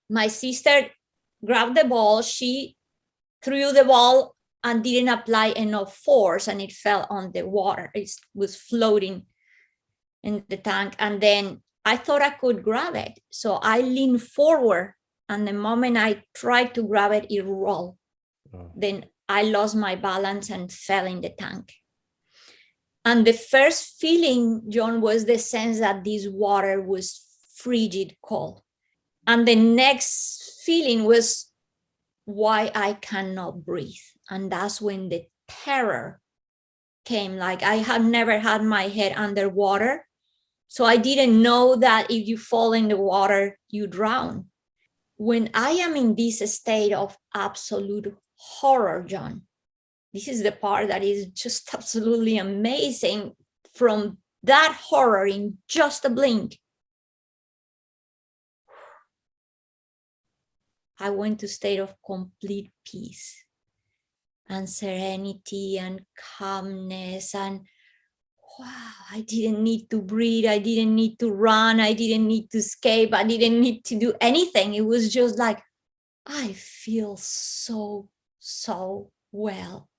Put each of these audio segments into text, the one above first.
My sister grabbed the ball, she threw the ball and didn't apply enough force, and it fell on the water. It was floating in the tank. And then I thought I could grab it. So I leaned forward, and the moment I tried to grab it, it rolled. Oh. Then I lost my balance and fell in the tank. And the first feeling, John, was the sense that this water was frigid cold. And the next feeling was why I cannot breathe. And that's when the terror came. Like, I had never had my head underwater. So I didn't know that if you fall in the water, you drown. When I am in this state of absolute horror, John, this is the part that is just absolutely amazing. From that horror in just a blink, I went to a state of complete peace and serenity and calmness. And wow, I didn't need to breathe. I didn't need to run. I didn't need to escape. I didn't need to do anything. It was just like, I feel so well.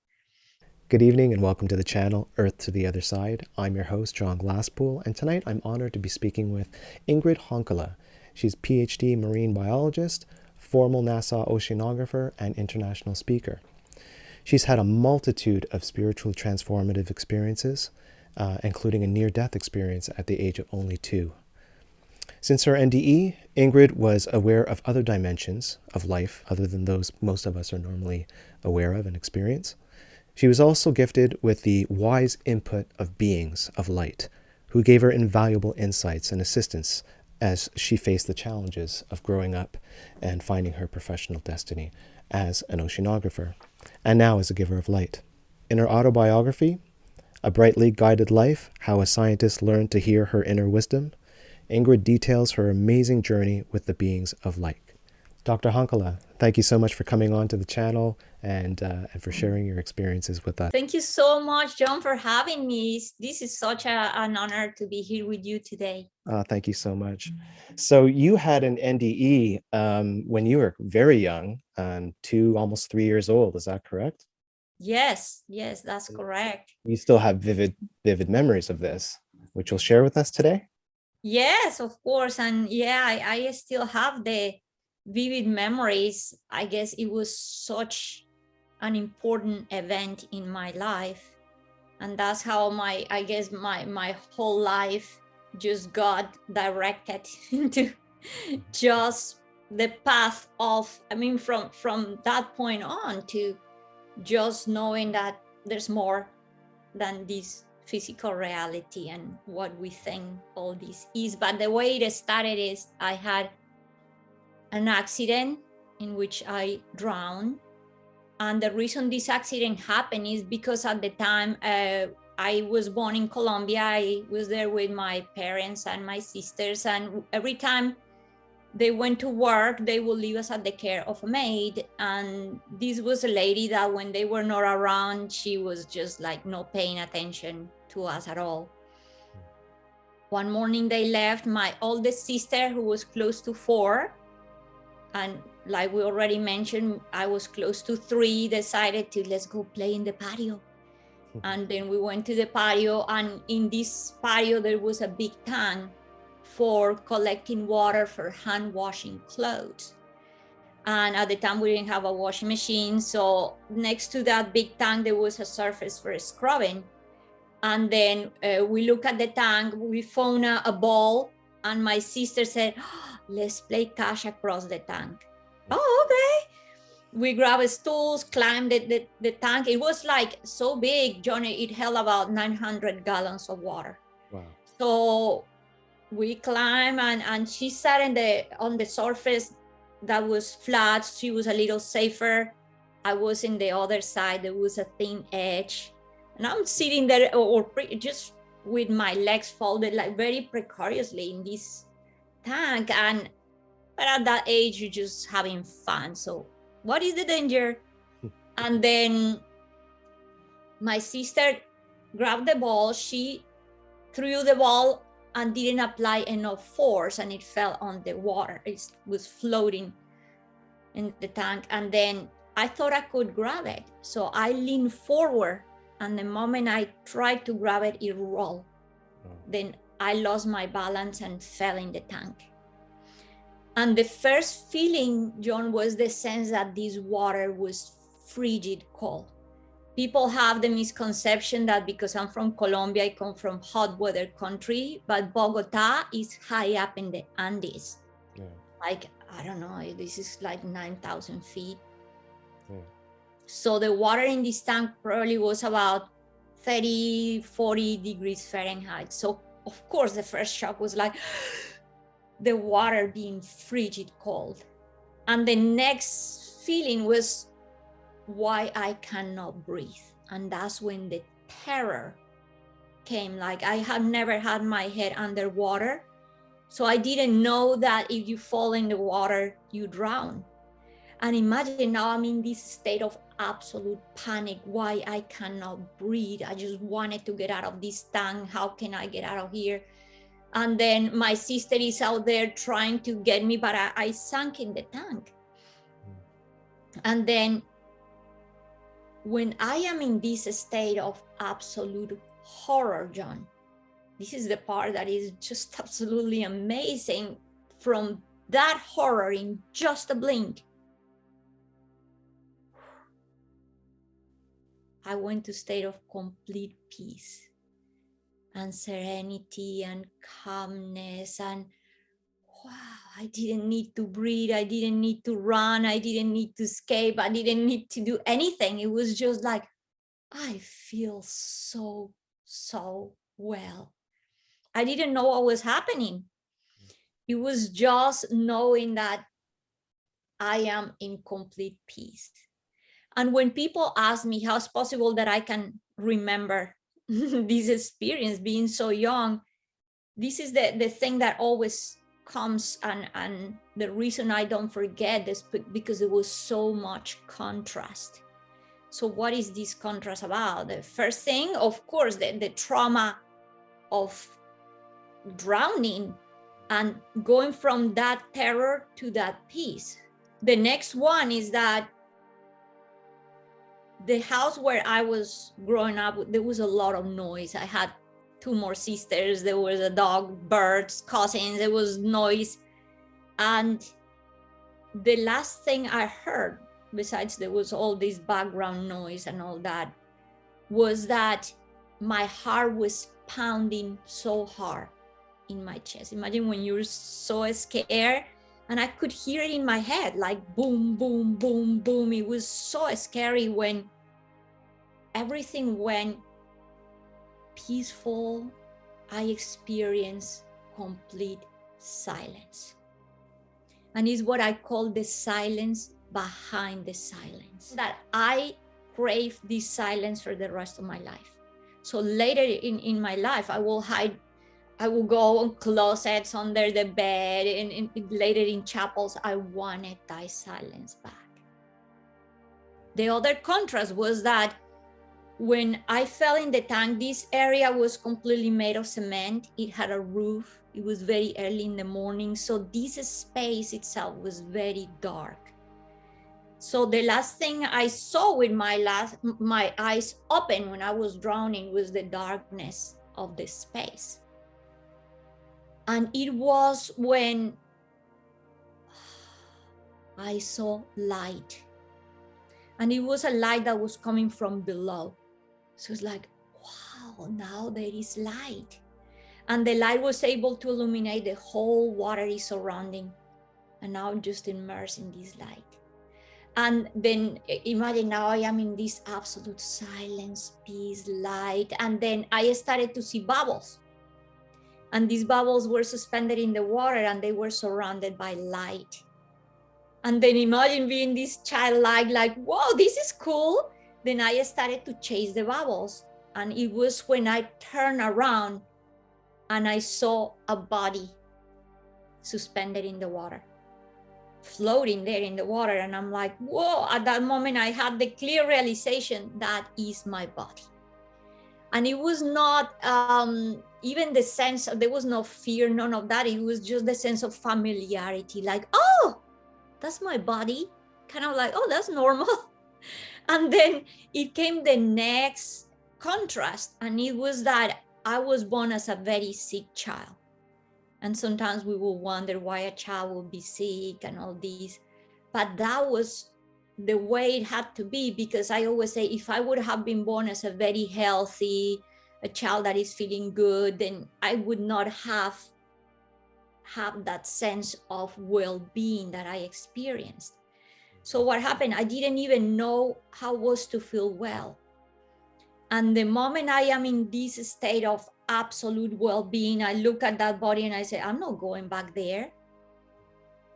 Good evening and welcome to the channel Earth to the Other Side. I'm your host, John Glasspool, and tonight I'm honored to be speaking with Ingrid Honkala. She's PhD marine biologist, formal NASA oceanographer, and international speaker. She's had a multitude of spiritually transformative experiences, including a near-death experience at the age of only 2. Since her NDE, Ingrid was aware of other dimensions of life other than those most of us are normally aware of and experience. She was also gifted with the wise input of beings of light, who gave her invaluable insights and assistance as she faced the challenges of growing up and finding her professional destiny as an oceanographer, and now as a giver of light. In her autobiography, A Brightly Guided Life, How a Scientist Learned to Hear Her Inner Wisdom, Ingrid details her amazing journey with the beings of light. Dr. Honkala, thank you so much for coming on to the channel and for sharing your experiences with us. Thank you so much, John, for having me. This is such an honor to be here with you today. Thank you so much. So you had an NDE when you were very young, 2, almost 3 years old. Is that correct? Yes, that's correct. You still have vivid memories of this, which you'll share with us today? Yes, of course. And yeah, I still have the vivid memories. I guess it was such an important event in my life. And that's how my whole life just got directed into just the path of, from that point on to just knowing that there's more than this physical reality and what we think all this is. But the way it started is I had an accident in which I drowned. And the reason this accident happened is because at the time I was born in Colombia. I was there with my parents and my sisters. And every time they went to work, they would leave us at the care of a maid. And this was a lady that when they were not around, she was just like not paying attention to us at all. One morning they left. My oldest sister, who was close to 4, and like we already mentioned, I was close to 3, decided to let's go play in the patio. And then we went to the patio, and in this patio there was a big tank for collecting water for hand washing clothes. And at the time we didn't have a washing machine, so next to that big tank there was a surface for scrubbing. And then we look at the tank, we found a ball, and my sister said, oh, let's play cash across the tank. Oh, okay. We grabbed stools, climbed the tank. It was like so big, Johnny, it held about 900 gallons of water. Wow. So we climbed, and she sat on the surface that was flat. She was a little safer. I was in the other side. There was a thin edge. And I'm sitting there just with my legs folded, like very precariously in this tank. But at that age, you're just having fun. So what is the danger? And then my sister grabbed the ball. She threw the ball and didn't apply enough force, and it fell on the water. It was floating in the tank, and then I thought I could grab it. So I leaned forward, and the moment I tried to grab it, it rolled. Then I lost my balance and fell in the tank. And the first feeling, John, was the sense that this water was frigid cold. People have the misconception that because I'm from Colombia, I come from hot weather country, but Bogota is high up in the Andes. Yeah. Like, I don't know, this is like 9,000 feet. Yeah. So the water in this tank probably was about 30, 40 degrees Fahrenheit. So of course, the first shock was like the water being frigid cold. And the next feeling was why I cannot breathe. And that's when the terror came. Like, I had never had my head underwater. So I didn't know that if you fall in the water, you drown. And imagine now I'm in this state of absolute panic. Why I cannot breathe. I just wanted to get out of this tank. How can I get out of here? And then my sister is out there trying to get me, but I sank in the tank. And then when I am in this state of absolute horror, John, this is the part that is just absolutely amazing. From that horror in just a blink, I went to a state of complete peace and serenity and calmness, and wow, I didn't need to breathe. I didn't need to run. I didn't need to escape. I didn't need to do anything. It was just like, I feel so well. I didn't know what was happening. It was just knowing that I am in complete peace. And when people ask me how it's possible that I can remember this experience being so young, this is the thing that always comes, and the reason I don't forget this, because there was so much contrast. So what is this contrast about? The first thing, of course, the trauma of drowning and going from that terror to that peace. The next one is that the house where I was growing up, there was a lot of noise. I had 2 more sisters. There was a dog, birds, cousins. There was noise. And the last thing I heard, besides there was all this background noise and all that, was that my heart was pounding so hard in my chest. Imagine when you're so scared, and I could hear it in my head, like boom, boom, boom, boom. It was so scary when everything went peaceful. I experienced complete silence. And it's what I call the silence behind the silence, that I crave this silence for the rest of my life. So later in my life, I will go in closets, under the bed, and later in chapels. I wanted that silence back. The other contrast was that when I fell in the tank, this area was completely made of cement. It had a roof. It was very early in the morning. So this space itself was very dark. So the last thing I saw with my eyes open when I was drowning was the darkness of the space. And it was when I saw light. And it was a light that was coming from below. So it's like, wow, now there is light. And the light was able to illuminate the whole watery surrounding. And now I'm just immersed in this light. And then imagine now I am in this absolute silence, peace, light. And then I started to see bubbles. And these bubbles were suspended in the water, and they were surrounded by light. And then imagine being this childlike, like, whoa, this is cool. Then I started to chase the bubbles. And it was when I turned around and I saw a body suspended in the water, floating there in the water. And I'm like, whoa, at that moment I had the clear realization that is my body. And it was not even the sense of, there was no fear, none of that. It was just the sense of familiarity, like, oh, that's my body. Kind of like, oh, that's normal. And then it came the next contrast, and it was that I was born as a very sick child. And sometimes we will wonder why a child will be sick and all this. But that was the way it had to be, because I always say, if I would have been born as a very healthy, a child that is feeling good, then I would not have that sense of well-being that I experienced. So what happened, I didn't even know how it was to feel well. And the moment I am in this state of absolute well-being, I look at that body and I say, I'm not going back there.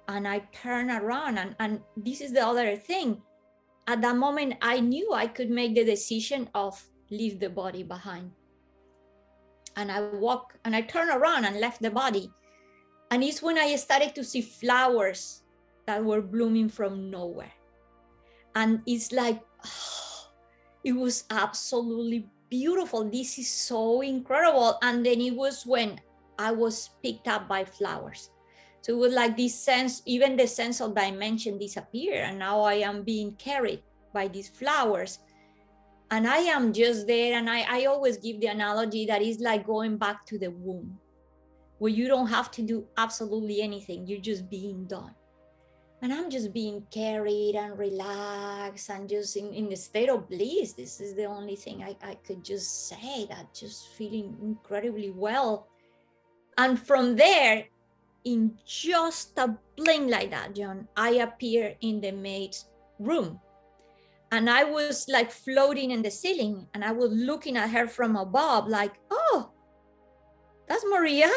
And I turn around, and this is the other thing. At that moment, I knew I could make the decision of leave the body behind. And I walk and I turn around and left the body. And it's when I started to see flowers that were blooming from nowhere. And it's like, oh, it was absolutely beautiful. This is so incredible. And then it was when I was picked up by flowers. So it was like this sense, even the sense of dimension disappeared. And now I am being carried by these flowers. And I am just there. And I always give the analogy that is like going back to the womb, where you don't have to do absolutely anything. You're just being done. And I'm just being carried and relaxed and just in a state of bliss. This is the only thing I could just say, that just feeling incredibly well. And from there, in just a blink like that, John, I appear in the maid's room. And I was like floating in the ceiling, and I was looking at her from above like, oh, that's Maria.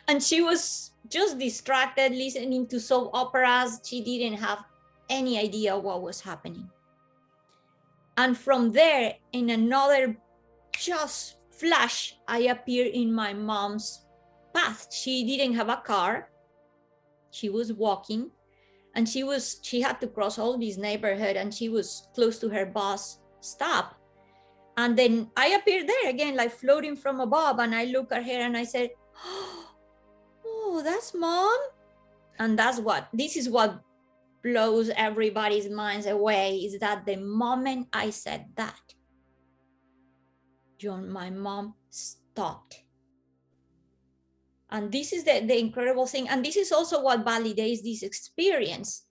And she was just distracted listening to soap operas. She didn't have any idea what was happening. And from there, in another just flash, I appeared in my mom's path. She didn't have a car. She was walking, and she had to cross all this neighborhood, and she was close to her bus stop. And then I appeared there again, like floating from above, and I look at her and I said, oh, that's Mom. And this is what blows everybody's minds away, is that the moment I said that, John, my mom stopped. And this is the incredible thing. And this is also what validates this experience,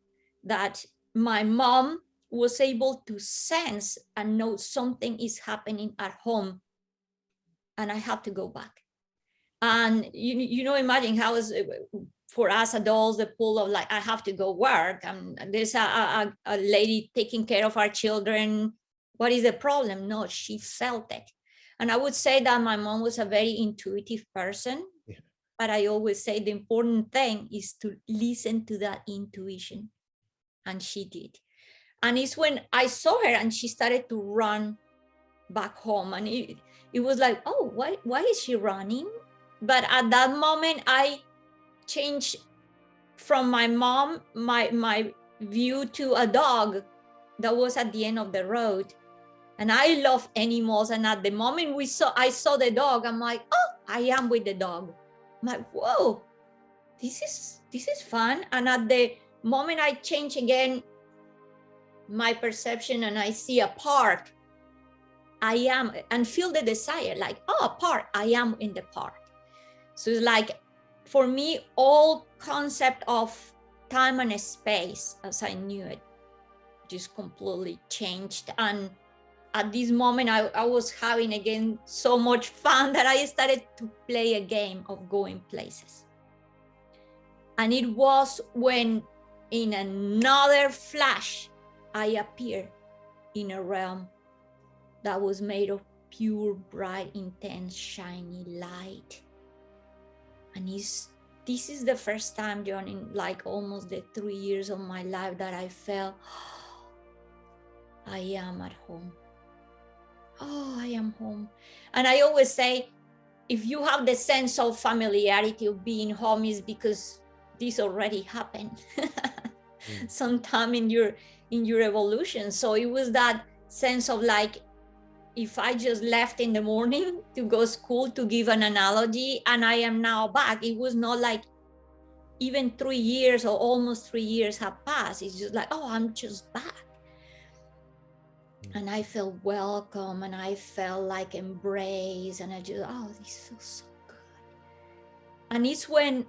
that my mom was able to sense and know something is happening at home, and I have to go back. And imagine how is for us adults, the pull of like, I have to go work, and there's a lady taking care of our children. What is the problem? No, she felt it. And I would say that my mom was a very intuitive person. Yeah. But I always say the important thing is to listen to that intuition. And she did. And it's when I saw her and she started to run back home. And it was like, oh, why is she running? But at that moment, I changed from my mom, my view to a dog that was at the end of the road. And I love animals. And at the moment I saw the dog, I'm like, oh, I am with the dog. I'm like, whoa, this is fun. And at the moment I change again my perception and I see a park, I am, and feel the desire, like, oh, a park, I am in the park. So it's like, for me, all concept of time and space as I knew it just completely changed. And at this moment, I was having again so much fun that I started to play a game of going places. And it was when, in another flash, I appeared in a realm that was made of pure, bright, intense, shiny light. And this is the first time, John, in like almost the 3 years of my life that I felt, oh, I am at home. Oh, I am home. And I always say, if you have the sense of familiarity of being home, is because this already happened sometime in your evolution. So it was that sense of like, if I just left in the morning to go school, to give an analogy, and I am now back. It was not like even 3 years or almost 3 years have passed. It's just like, oh, I'm just back. And I felt welcome, and I felt like embraced, and I just, oh, this feels so good. And it's when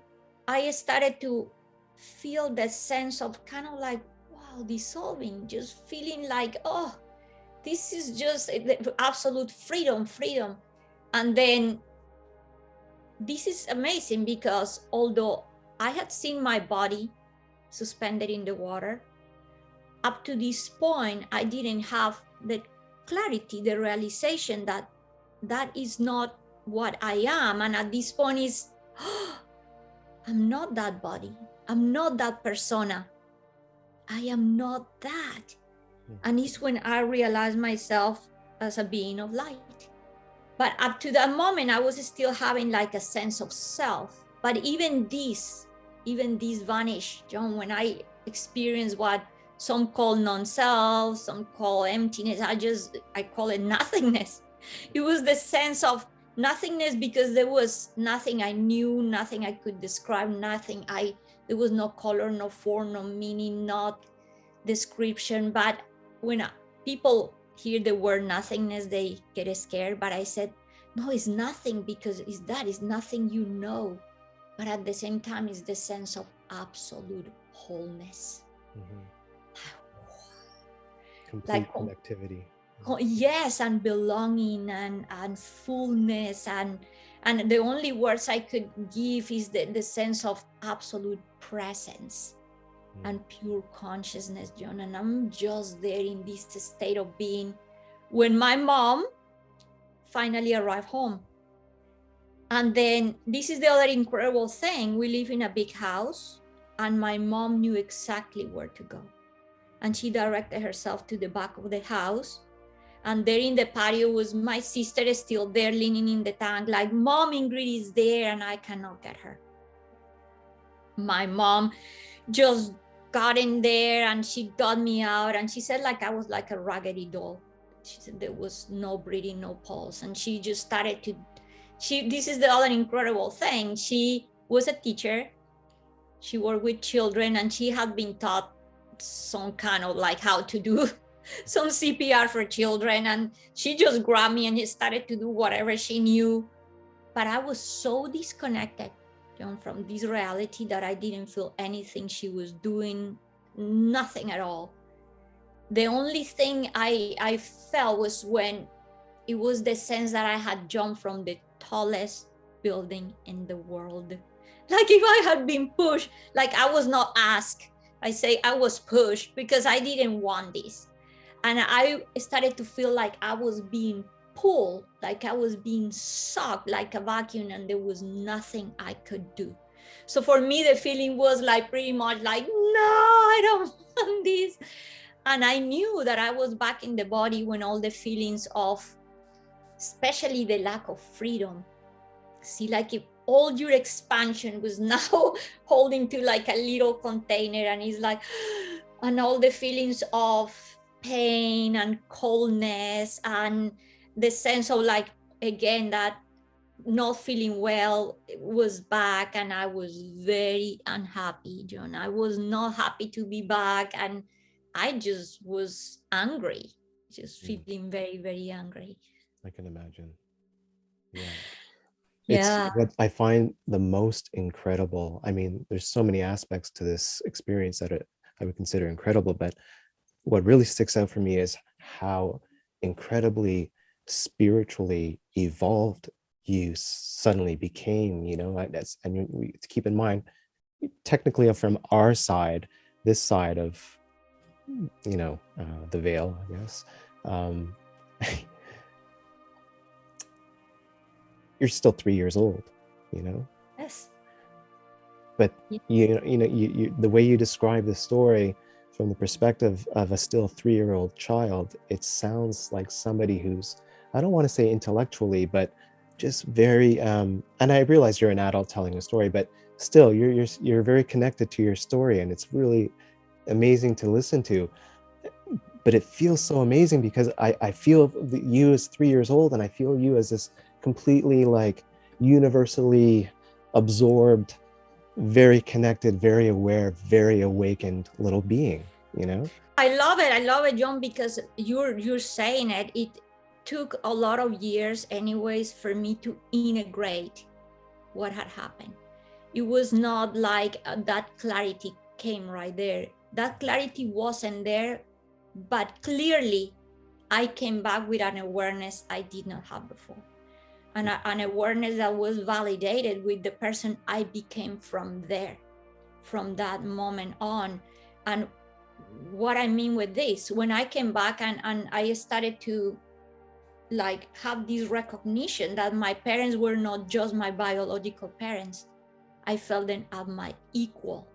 I started to feel that sense of kind of like, wow, dissolving, just feeling like, oh, this is just absolute freedom. And then this is amazing, because although I had seen my body suspended in the water, up to this point, I didn't have the clarity, the realization that that is not what I am. And at this point is, oh, I'm not that body. I'm not that persona. I am not that. And it's when I realized myself as a being of light. But up to that moment, I was still having like a sense of self. But even this vanished, John, when I experienced what some call non-self, some call emptiness. I call it nothingness. It was the sense of nothingness, because there was nothing I knew, nothing I could describe, there was no color, no form, no meaning, not description. But when people hear the word nothingness, they get scared. But I said, no, it's nothing, because it's nothing, you know. But at the same time, it's the sense of absolute wholeness. Complete Like connectivity. Yes, and belonging and fullness, and the only words I could give is the sense of absolute presence and pure consciousness, John. And I'm just there in this state of being when my mom finally arrived home. And then this is the other incredible thing. We live in a big house, and my mom knew exactly where to go. And she directed herself to the back of the house. And there in the patio was my sister, still there leaning in the tank, like, Mom, Ingrid is there and I cannot get her. My mom just got in there and she got me out, and she said like I was like a raggedy doll. She said there was no breathing, no pulse. And she just started to, this is the other incredible thing. She was a teacher. She worked with children, and she had been taught some kind of like how to do some CPR for children. And she just grabbed me and she started to do whatever she knew. But I was so disconnected, John, from this reality that I didn't feel anything she was doing, nothing at all. The only thing I felt was when it was the sense that I had jumped from the tallest building in the world. Like if I had been pushed, like I was not asked. I say I was pushed because I didn't want this. And I started to feel like I was being pulled, like I was being sucked like a vacuum, and there was nothing I could do. So for me, the feeling was like pretty much like, no, I don't want this. And I knew that I was back in the body when all the feelings of, especially the lack of freedom, see, like if all your expansion was now holding to like a little container, and it's like, and all the feelings of pain and coldness and the sense of like, again, that not feeling well was back, and I was very unhappy, John. I was not happy to be back, and I just was angry, just feeling very, very angry. I can imagine. Yeah. It's Yeah. what I find the most incredible. I mean, there's so many aspects to this experience that I would consider incredible, but what really sticks out for me is how incredibly spiritually evolved you suddenly became, you know. That's, and to keep in mind, technically from our side, this side of, you know, the veil, I guess, you're still 3 years old, you know. Yes. But you the way you describe the story from the perspective of a still 3-year-old child, it sounds like somebody who's, I don't want to say intellectually, but just very and I realize you're an adult telling a story, but still you're very connected to your story, and it's really amazing to listen to. but it feels so amazing because I feel you as 3 years old, and I feel you as this completely like universally absorbed, very connected, very aware, very awakened little being, you know? I love it. I love it, John, because you're saying it. It took a lot of years anyways for me to integrate what had happened. It was not like that clarity came right there. That clarity wasn't there, but clearly I came back with an awareness I did not have before. And an awareness that was validated with the person I became from there, from that moment on. And what I mean with this, when I came back and I started to like have this recognition that my parents were not just my biological parents, I felt them as my equal.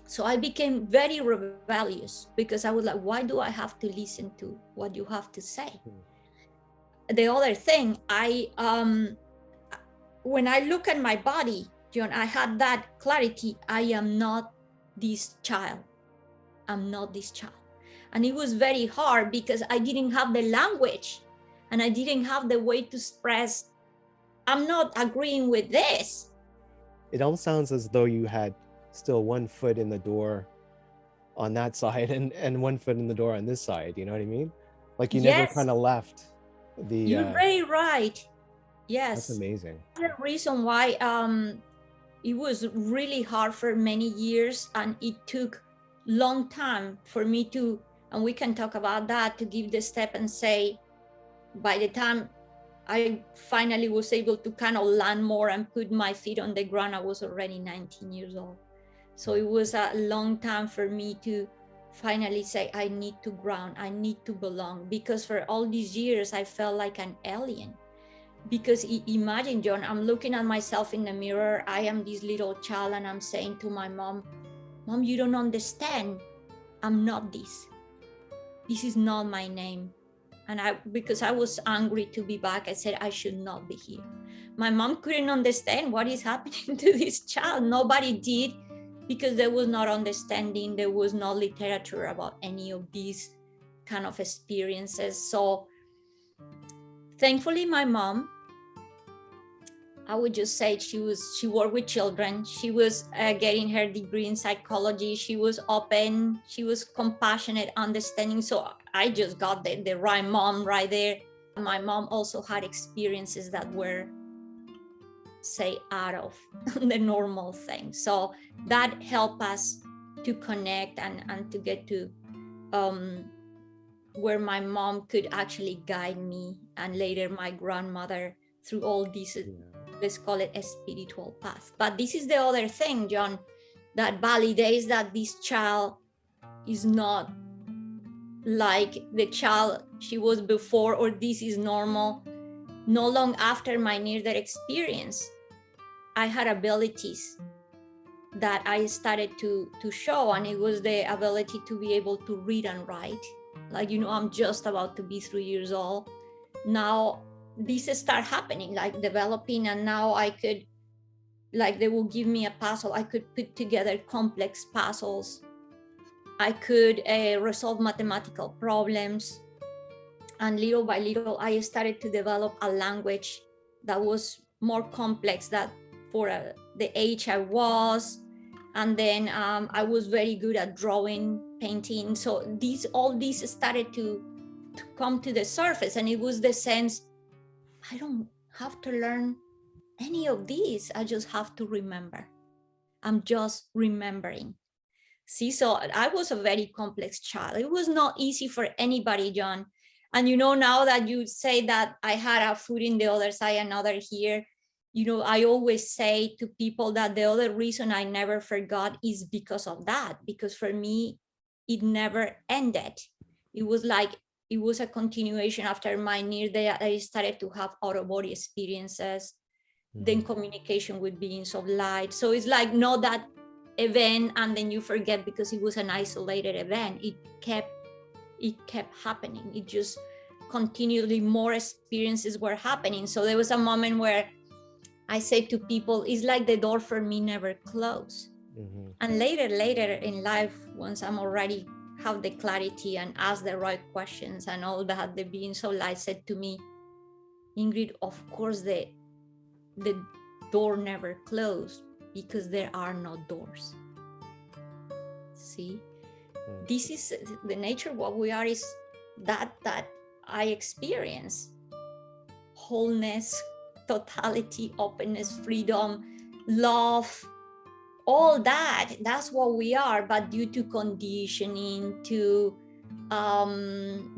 So I became very rebellious because I was like, why do I have to listen to what you have to say? The other thing, when I look at my body, John, I had that clarity. I am not this child. I'm not this child. And it was very hard because I didn't have the language and I didn't have the way to express, I'm not agreeing with this. It almost sounds as though you had still one foot in the door on that side and one foot in the door on this side, you know what I mean? Like you never Yes, kind of left the you're very right. Yes. That's amazing. The reason why it was really hard for many years, and it took long time for me to, and we can talk about that, to give the step and say, by the time I finally was able to kind of land more and put my feet on the ground, I was already 19 years old. So it was a long time for me to finally say, I need to ground, I need to belong, because for all these years I felt like an alien. Because imagine, John, I'm looking at myself in the mirror, I am this little child, and I'm saying to my mom, Mom, you don't understand, I'm not this. This is not my name. And because I was angry to be back, I said, I should not be here. My mom couldn't understand what is happening to this child. Nobody did, because there was not understanding. There was no literature about any of these kind of experiences. So thankfully, my mom, I would just say she worked with children. She was getting her degree in psychology. She was open. She was compassionate, understanding. So I just got the right mom right there. My mom also had experiences that were, say, out of the normal thing. So that helped us to connect and to get to where my mom could actually guide me, and later my grandmother, through all these, let's call it a spiritual path. But this is the other thing, John, that validates that this child is not like the child she was before, or this is normal. No long after my near-death experience, I had abilities that I started to show, and it was the ability to be able to read and write. Like, I'm just about to be 3 years old. Now this start happening, like developing, and now I could, like, they will give me a puzzle, I could put together complex puzzles, I could resolve mathematical problems, and little by little I started to develop a language that was more complex that for the age I was. And then I was very good at drawing, painting. So all these started to come to the surface, and it was the sense, I don't have to learn any of these. I just have to remember. I'm just remembering. See, so I was a very complex child. It was not easy for anybody, John. And now that you say that I had a foot in the other side, another here, I always say to people that the other reason I never forgot is because of that. Because for me, it never ended. It was like, it was a continuation after my near-death. I started to have out-of-body experiences, then communication with beings of light. So it's like not that event and then you forget because it was an isolated event. It kept happening. It just continually more experiences were happening. So there was a moment where I say to people, it's like the door for me never closed. And later in life, once I'm already have the clarity and ask the right questions and all that, the beings of light said to me, Ingrid, of course the door never closed because there are no doors. See, this is the nature of what we are, is that I experience wholeness, totality, openness, freedom, love, all that. That's what we are. But due to conditioning, to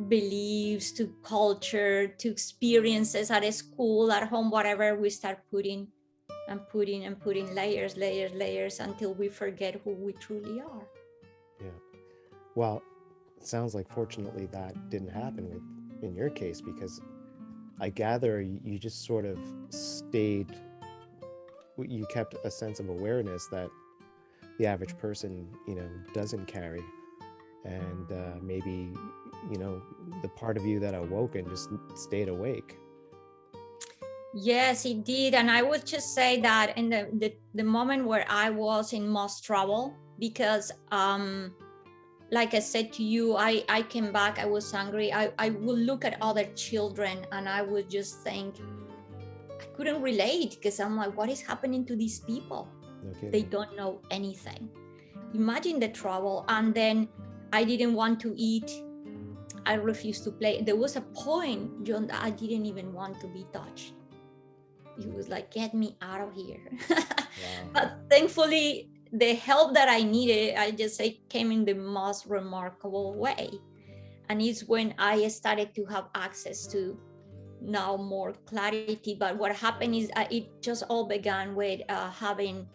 beliefs, to culture, to experiences at a school, at home, whatever, we start putting layers until we forget who we truly are. Yeah. Well, it sounds like fortunately that didn't happen in your case, because I gather you just sort of stayed, you kept a sense of awareness that the average person, doesn't carry. And maybe, the part of you that awoke and just stayed awake. Yes, it did. And I would just say that in the moment where I was in most trouble, because like I said to you, I came back, I was angry. I would look at other children and I would just think, I couldn't relate, because I'm like, what is happening to these people? No they don't know anything. Imagine the trouble. And then I didn't want to eat. I refused to play. There was a point, John, that I didn't even want to be touched. It was like, get me out of here. Wow. But thankfully, the help that I needed, I just say, came in the most remarkable way. And it's when I started to have access to now more clarity. But what happened is it just all began with having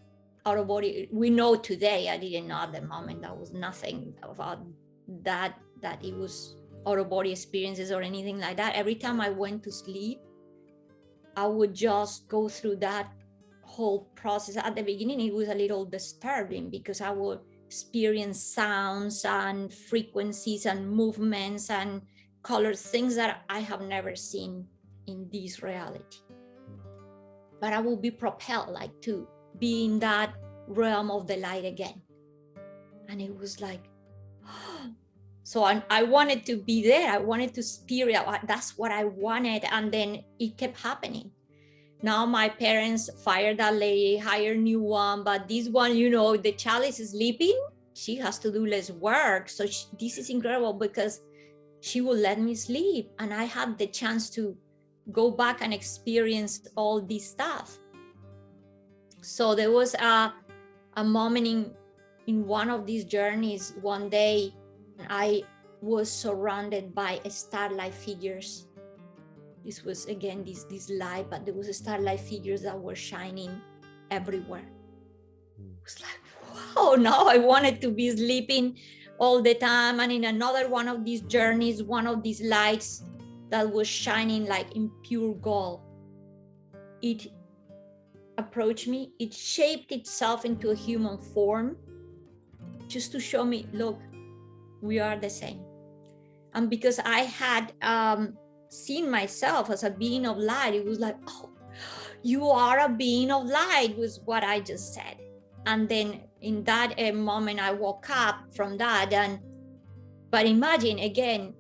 out of body. We know today, I didn't know at the moment, that was nothing about that it was out of body experiences or anything like that. Every time I went to sleep, I would just go through that whole process. At the beginning, it was a little disturbing because I would experience sounds and frequencies and movements and colors, things that I have never seen in this reality. But I will be propelled like to be in that realm of the light again. And it was like, so I wanted to be there. I wanted to spirit. That's what I wanted. And then it kept happening. Now my parents fired that lady, hired a new one. But this one, the child is sleeping. She has to do less work. So this is incredible because she will let me sleep. And I had the chance to go back and experience all this stuff. So there was a moment in one of these journeys. One day, I was surrounded by starlight figures. This was again this light, but there was starlight figures that were shining everywhere. It was like, wow! Now I wanted to be sleeping all the time. And in another one of these journeys, one of these lights that was shining like in pure gold, it approached me. It shaped itself into a human form just to show me, look, we are the same. And because I had seen myself as a being of light, it was like, oh, you are a being of light, was what I just said. And then in that moment, I woke up from that. But imagine, again,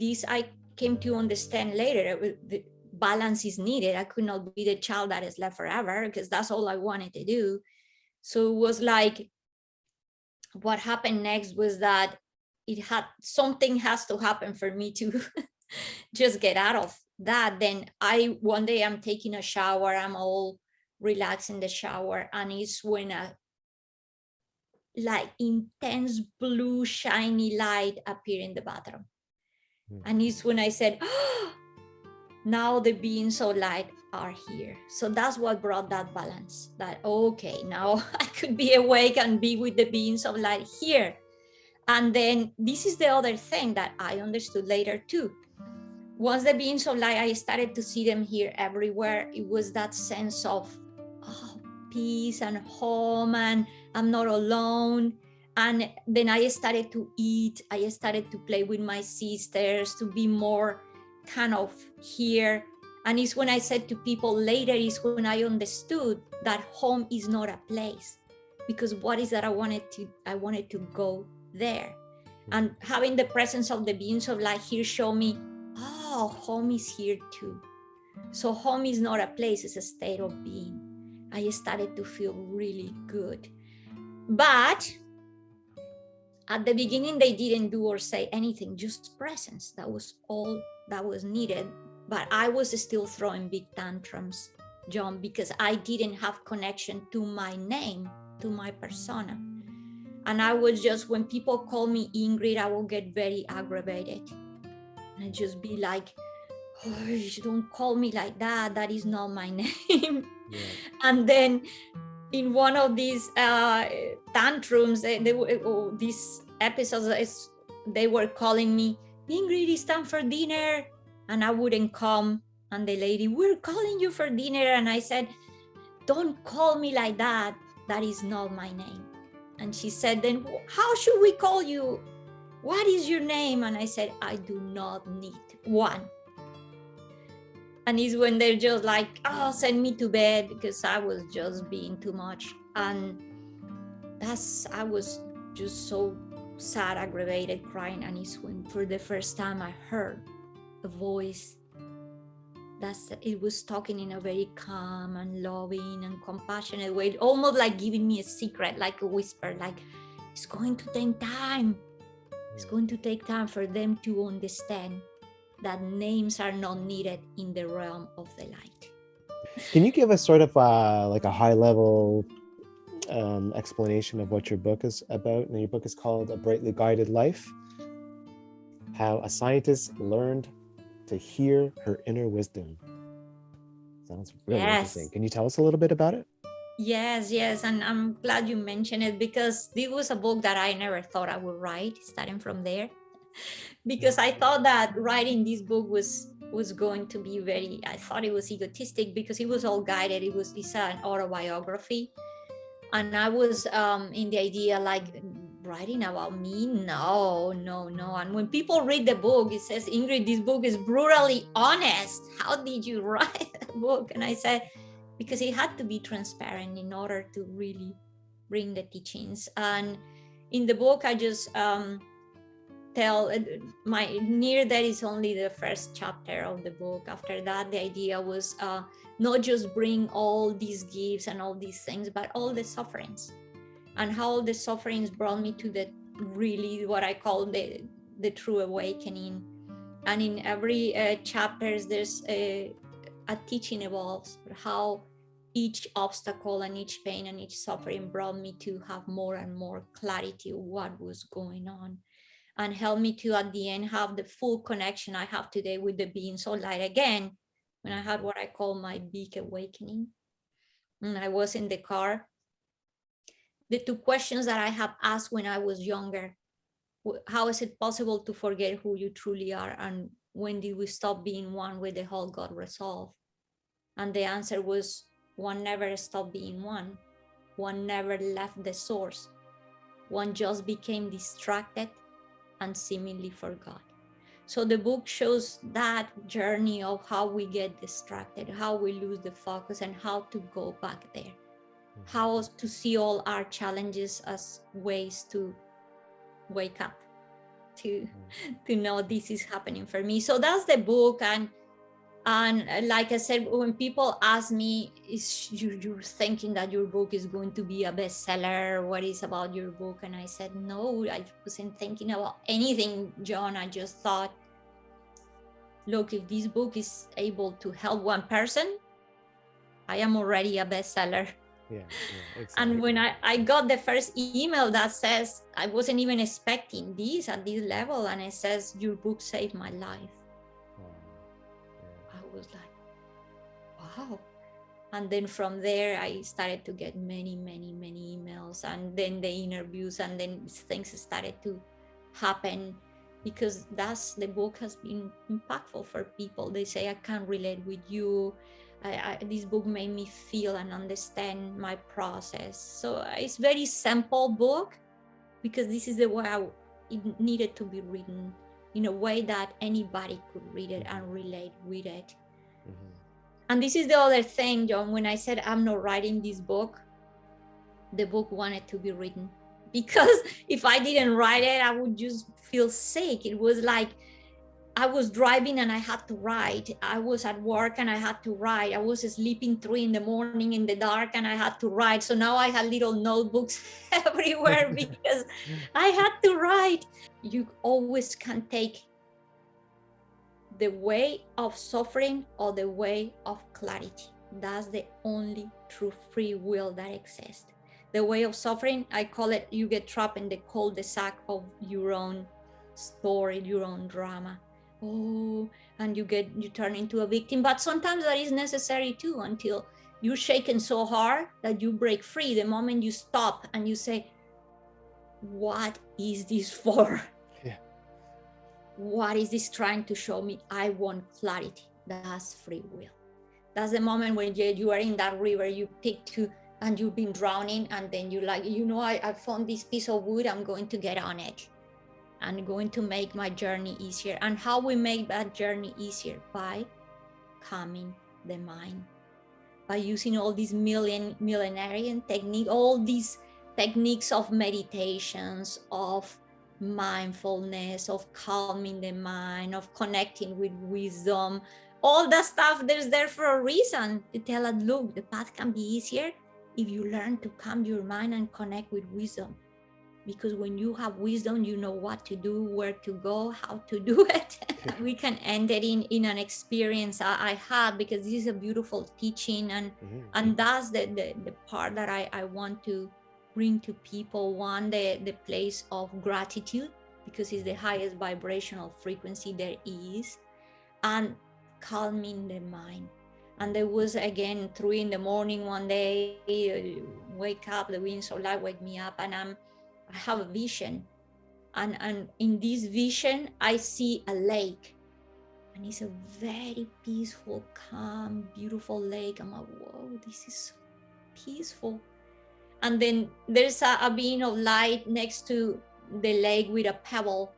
this I came to understand later, the balance is needed. I could not be the child that is left forever, because that's all I wanted to do. So it was like, what happened next was that something has to happen for me to just get out of that. Then one day I'm taking a shower, I'm all relaxed in the shower, and it's when a like intense blue shiny light appeared in the bathroom. And it's when I said, oh, now the beings of light are here. So that's what brought that balance, that okay, now I could be awake and be with the beings of light here. And then this is the other thing that I understood later too. Once the beings of light, I started to see them here everywhere. It was that sense of peace and home, and I'm not alone. And then I started to eat. I started to play with my sisters, to be more kind of here. And it's when I said to people later, is when I understood that home is not a place, because what is that I wanted to go there. And having the presence of the beings of light here show me, oh, home is here too. So home is not a place, it's a state of being. I started to feel really good. But at the beginning, they didn't do or say anything, just presence. That was all that was needed. But I was still throwing big tantrums, John, because I didn't have connection to my name, to my persona. And I was just, when people call me Ingrid, I will get very aggravated. And I'd just be like, oh, don't call me like that. That is not my name. Yeah. And then in one of these tantrums, these episodes, they were calling me, Ingrid, it's time for dinner. And I wouldn't come. And the lady, we're calling you for dinner. And I said, don't call me like that. That is not my name. And she said, then how should we call you? What is your name? And I said, I do not need one. And it's when they're just like, oh, send me to bed, because I was just being too much. And I was just so sad, aggravated, crying. And it's when for the first time I heard a voice it was talking in a very calm and loving and compassionate way, almost like giving me a secret, like a whisper, like, it's going to take time. It's going to take time for them to understand that names are not needed in the realm of the light. Can you give us sort of like a high level explanation of what your book is about? And your book is called A Brightly Guided Life: How a Scientist Learned to Hear Her Inner Wisdom. Sounds really interesting. Can you tell us a little bit about it? Yes. And I'm glad you mentioned it, because this was a book that I never thought I would write, starting from there. Because I thought that writing this book was going to be I thought it was egotistic, because it was all guided. It's an autobiography. And I was in the idea, like, writing about me? No. And when people read the book, it says, Ingrid, this book is brutally honest. How did you write a book? And I said, because it had to be transparent in order to really bring the teachings. And in the book, I just tell my near that is only the first chapter of the book. After that, the idea was not just bring all these gifts and all these things, but all the sufferings, and how all the sufferings brought me to the really what I call the true awakening. And in every chapters, there's a teaching evolves, how each obstacle and each pain and each suffering brought me to have more and more clarity of what was going on, and helped me to, at the end, have the full connection I have today with the being so light again, when I had what I call my big awakening. And I was in the car. The two questions that I have asked when I was younger: how is it possible to forget who you truly are? And when did we stop being one with the whole God resolve? And the answer was, one never stopped being one. One never left the source. One just became distracted and seemingly forgot. So the book shows that journey of how we get distracted, how we lose the focus, and how to go back there. How to see all our challenges as ways to wake up, to know this is happening for me. So that's the book. And like I said, when people ask me, is you're thinking that your book is going to be a bestseller? What is about your book? And I said, no, I wasn't thinking about anything, John. I just thought, look, if this book is able to help one person, I am already a bestseller. Yeah, exactly. And when I got the first email that says, I wasn't even expecting this at this level, and it says, your book saved my life. I was like, wow. And then from there, I started to get many emails, and then the interviews, and then things started to happen, because the book has been impactful for people. They say, I can't relate with you. This book made me feel and understand my process. So it's very simple book, because this is the way it needed to be written, in a way that anybody could read it and relate with it. Mm-hmm. And this is the other thing, John, when I said I'm not writing this book, the book wanted to be written. Because if I didn't write it, I would just feel sick. It was like I was driving and I had to ride. I was at work and I had to ride. I was sleeping 3 in the morning in the dark and I had to ride. So now I had little notebooks everywhere because I had to write. You always can take the way of suffering or the way of clarity. That's the only true free will that exists. The way of suffering, I call it, you get trapped in the cul-de-sac of your own story, your own drama. Oh, and you turn into a victim. But sometimes that is necessary too, until you're shaken so hard that you break free. The moment you stop and you say, what is this for? Yeah. What is this trying to show me? I want clarity. That's free will. That's the moment when you are in that river, you pick to, and you've been drowning, and then you like, I found this piece of wood, I'm going to get on it and going to make my journey easier. And how we make that journey easier? By calming the mind, by using all these millenarian technique, all these techniques of meditations, of mindfulness, of calming the mind, of connecting with wisdom. All that stuff, there's there for a reason, to tell us, look, the path can be easier if you learn to calm your mind and connect with wisdom. Because when you have wisdom, you know what to do, where to go, how to do it. We can end it in an experience I had, because this is a beautiful teaching. And that's the part that I want to bring to people. One, the place of gratitude, because it's the highest vibrational frequency there is, and calming the mind. And there was, again, 3 in the morning one day, wake up, the wind so light wake me up, and I have a vision, and in this vision I see a lake, and it's a very peaceful, calm, beautiful lake. I'm like, whoa, this is so peaceful. And then there's a being of light next to the lake with a pebble,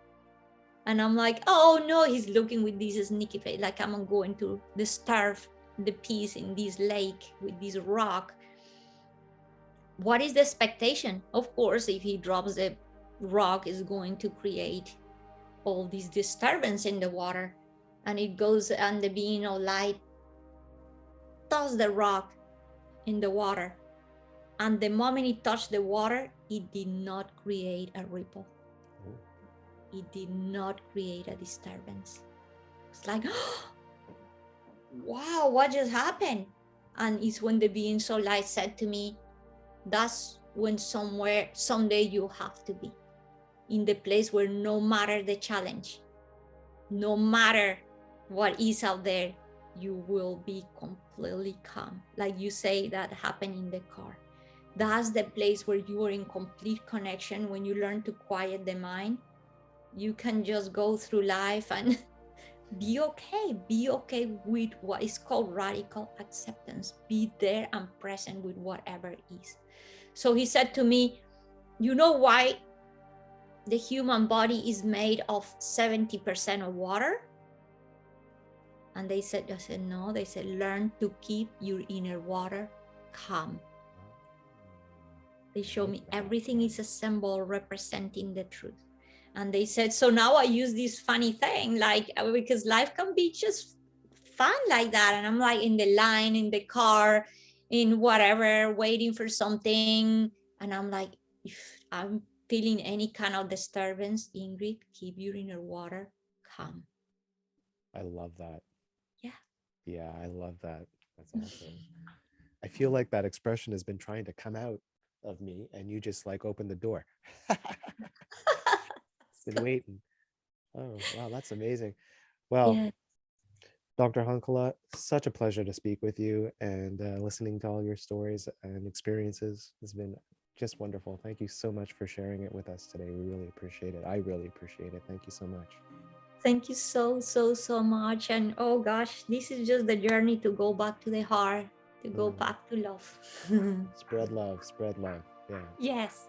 and I'm like, oh no, he's looking with this sneaky face, like I'm going to disturb the peace in this lake with this rock. What is the expectation? Of course, if he drops the rock, is going to create all this disturbance in the water. And it goes, and the being of light toss the rock in the water. And the moment it touched the water, it did not create a ripple. It did not create a disturbance. It's like, wow, what just happened? And it's when the being so light said to me, that's when someday you have to be in the place where no matter the challenge, no matter what is out there, you will be completely calm. Like you say, that happened in the car. That's the place where you are in complete connection. When you learn to quiet the mind, you can just go through life and be okay with what is called radical acceptance. Be there and present with whatever is. So he said to me, you know why the human body is made of 70% of water? And I said, no. They said, learn to keep your inner water calm. They showed me everything is a symbol representing the truth. And they said, so now I use this funny thing, like, because life can be just fun like that. And I'm like in the line, in the car, in whatever, waiting for something. And I'm like, if I'm feeling any kind of disturbance, Ingrid, keep your inner water calm. I love that. Yeah. Yeah, I love that. That's awesome. I feel like that expression has been trying to come out of me, and you just like opened the door. Been waiting. Oh, wow, that's amazing. Well, Yeah. Dr. Honkala, such a pleasure to speak with you, and listening to all your stories and experiences has been just wonderful. Thank you so much for sharing it with us today. We really appreciate it. I really appreciate it. Thank you so much. Thank you so much. And oh gosh, this is just the journey to go back to the heart, to go back to love. Spread love, spread love. Yeah. Yes.